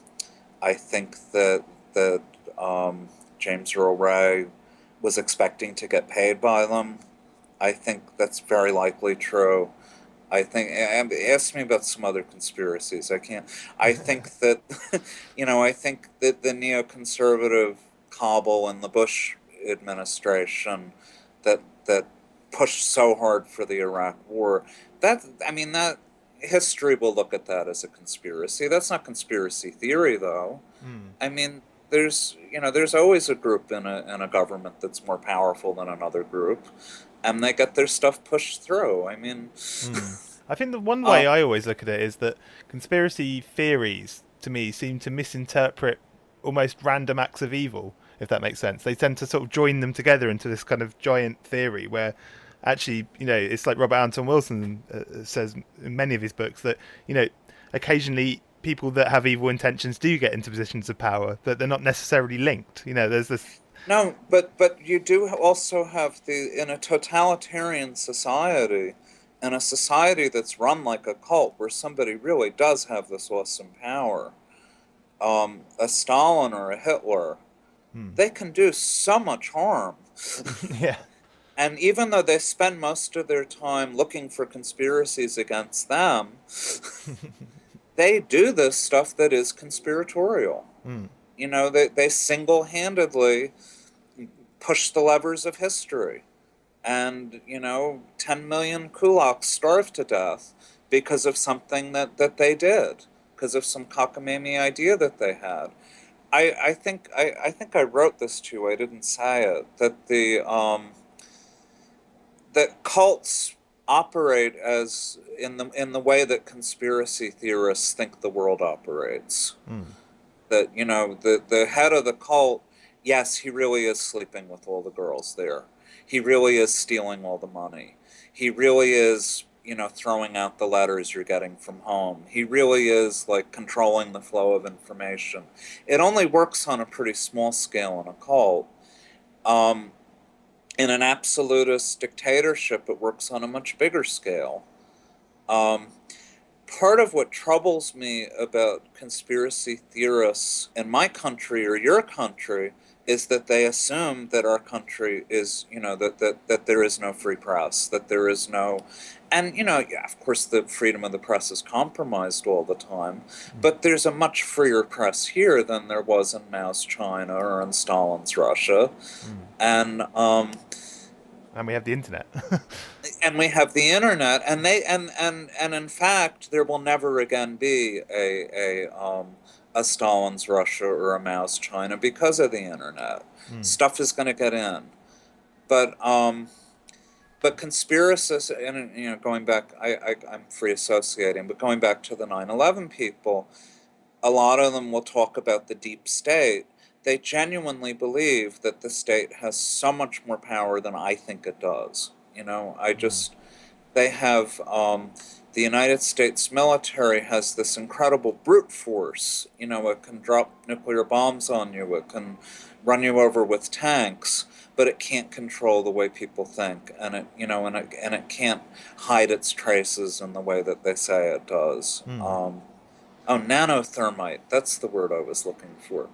I think that James Earl Ray was expecting to get paid by them. I think that's very likely true. I think, ask me about some other conspiracies. I can't. I think that, I think that the neoconservative cabal and the Bush administration that pushed so hard for the Iraq War, that history will look at that as a conspiracy. That's not conspiracy theory, though. Mm. I mean, there's always a group in a government that's more powerful than another group, and they get their stuff pushed through. I mean, Mm. I think the one way um, I always look at it is that conspiracy theories, to me, seem to misinterpret almost random acts of evil, if that makes sense. They tend to sort of join them together into this kind of giant theory where actually, it's like Robert Anton Wilson says in many of his books that, occasionally people that have evil intentions do get into positions of power, that they're not necessarily linked. There's this. no, but you do also have in a totalitarian society, in a society that's run like a cult, where somebody really does have this awesome power, a Stalin or a Hitler, Hmm. they can do so much harm. Yeah. And even though they spend most of their time looking for conspiracies against them, they do this stuff that is conspiratorial. Mm. You know, they single-handedly push the levers of history. And, 10 million kulaks starved to death because of something that they did, because of some cockamamie idea that they had. I think I wrote this to you. I didn't say it. That cults operate as in the way that conspiracy theorists think the world operates. Mm. That the head of the cult, yes, he really is sleeping with all the girls there. He really is stealing all the money. He really is throwing out the letters you're getting from home. He really is like controlling the flow of information. It only works on a pretty small scale in a cult. um, in an absolutist dictatorship, it works on a much bigger scale. um, Part of what troubles me about conspiracy theorists in my country or your country is that they assume that our country is, that there is no free press, that there is no, and, yeah, of course, the freedom of the press is compromised all the time, Mm. but there's a much freer press here than there was in Mao's China or in Stalin's Russia. Mm. And, And we have the internet. and we have the internet, and and in fact, there will never again be a Stalin's Russia or a Mao's China because of the internet. Mm. Stuff is going to get in, but conspiracists, and going back, I'm free associating, but going back to the 9/11 people, a lot of them will talk about the deep state. They genuinely believe that the state has so much more power than I think it does. Mm. They have, the United States military has this incredible brute force. It can drop nuclear bombs on you, it can run you over with tanks, but it can't control the way people think, and it can't hide its traces in the way that they say it does. Mm. Oh, nanothermite. That's the word I was looking for.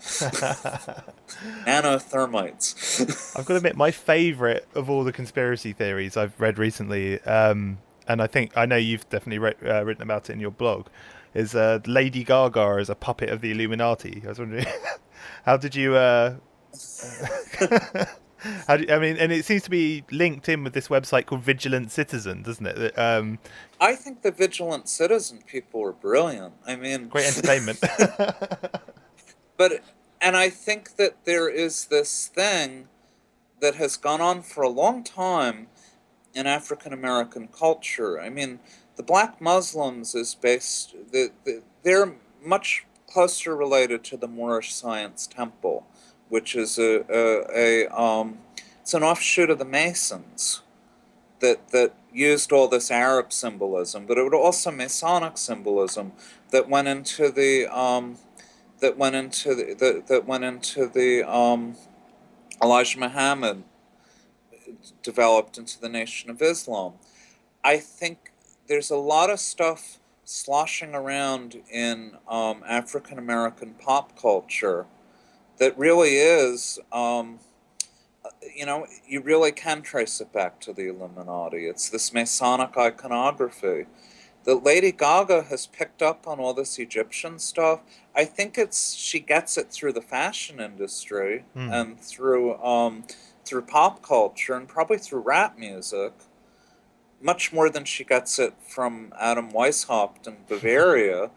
Nanothermites. I've got to admit, my favourite of all the conspiracy theories I've read recently, and I know you've definitely written about it in your blog, is Lady Gaga as a puppet of the Illuminati. I was wondering, how did you? I mean, and it seems to be linked in with this website called Vigilant Citizen, doesn't it? I think the vigilant citizen people are brilliant. I mean, Great entertainment. but, and I think that there is this thing that has gone on for a long time in African American culture. I mean, the Black Muslims is based, they're much closer related to the Moorish Science Temple, which is it's an offshoot of the Masons that used all this Arab symbolism, but it would also Masonic symbolism that went into the Elijah Muhammad developed into the Nation of Islam. I think there's a lot of stuff sloshing around in African American pop culture that really is, you really can trace it back to the Illuminati. It's this Masonic iconography. That Lady Gaga has picked up on all this Egyptian stuff. I think she gets it through the fashion industry Mm. and through pop culture and probably through rap music, much more than she gets it from Adam Weishaupt in Bavaria.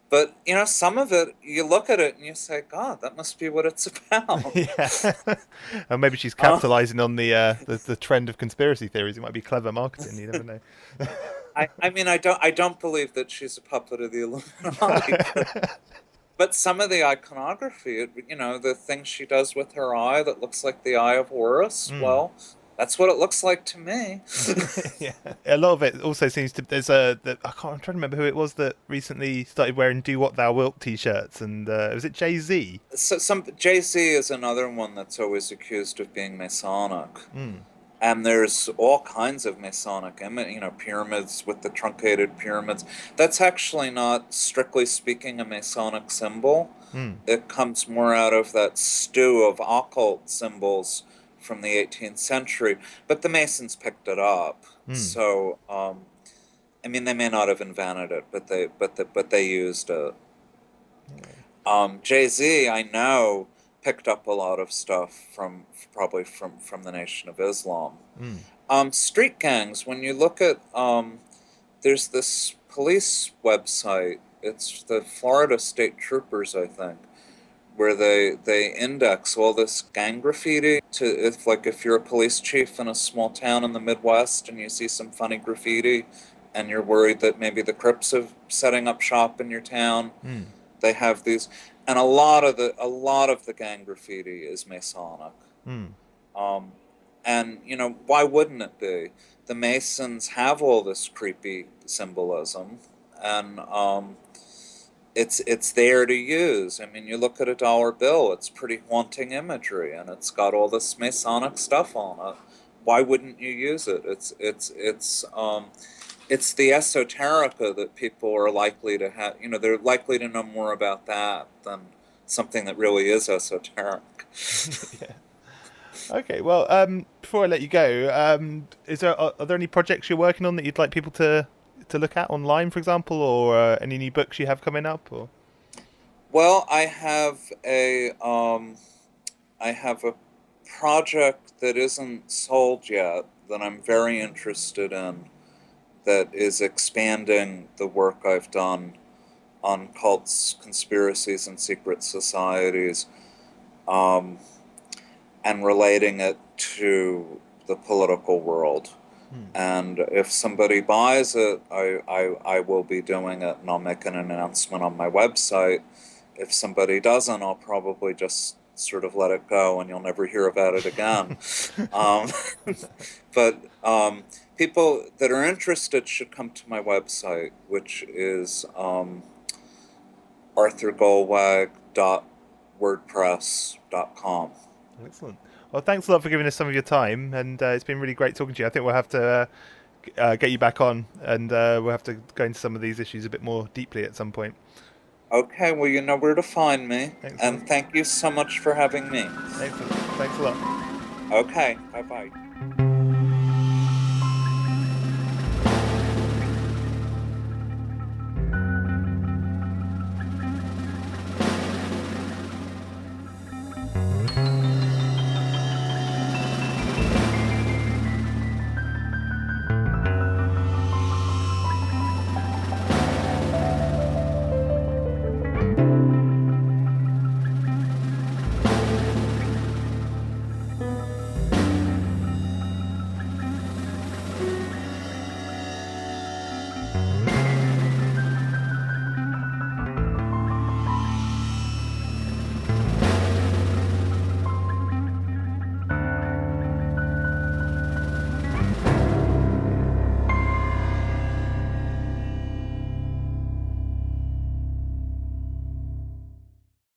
But some of it, you look at it and you say, "God, that must be what it's about." Yeah, and maybe she's Uh, capitalizing on the trend of conspiracy theories. It might be clever marketing. You never know. I mean, I don't believe that she's a puppet of the Illuminati, but some of the iconography, the thing she does with her eye that looks like the eye of Horus, Mm. well, that's what it looks like to me. Yeah, a lot of it also seems to. I'm trying to remember who it was that recently started wearing "Do What Thou Wilt" t-shirts, and was it Jay-Z? So Jay-Z is another one that's always accused of being Masonic. Mm. And there's all kinds of Masonic pyramids with the truncated pyramids. That's actually not, strictly speaking, a Masonic symbol. Mm. It comes more out of that stew of occult symbols from the 18th century. But the Masons picked it up. Mm. So, I mean, they may not have invented it, but they used it. Jay-Z, I know, picked up a lot of stuff probably from the Nation of Islam. Street gangs, when you look at, there's this police website, it's the Florida State Troopers, I think, where they index all this gang graffiti to, if you're a police chief in a small town in the Midwest and you see some funny graffiti and you're worried that maybe the Crips are setting up shop in your town, they have these, and a lot of the gang graffiti is Masonic. And why wouldn't it be? The Masons have all this creepy symbolism, and it's there to use. I mean, you look at a dollar bill; it's pretty haunting imagery, and it's got all this Masonic stuff on it. Why wouldn't you use it? It's the esoterica that people are likely to have. They're likely to know more about that than something that really is esoteric. Yeah. Okay. Well, before I let you go, are there any projects you're working on that you'd like people to look at online, for example, or any new books you have coming up? Or well, I have a project that isn't sold yet that I'm very interested in, that is expanding the work I've done on cults, conspiracies, and secret societies, and relating it to the political world. And if somebody buys it, I will be doing it, and I'll make an announcement on my website. If somebody doesn't, I'll probably just sort of let it go, and you'll never hear about it again. But people that are interested should come to my website, which is arthurgoldwag.wordpress.com. Excellent. Well, thanks a lot for giving us some of your time, and it's been really great talking to you. I think we'll have to get you back on, and we'll have to go into some of these issues a bit more deeply at some point. Okay, well, you know where to find me. Excellent. And thank you so much for having me. Excellent. Thanks a lot. Okay, bye-bye.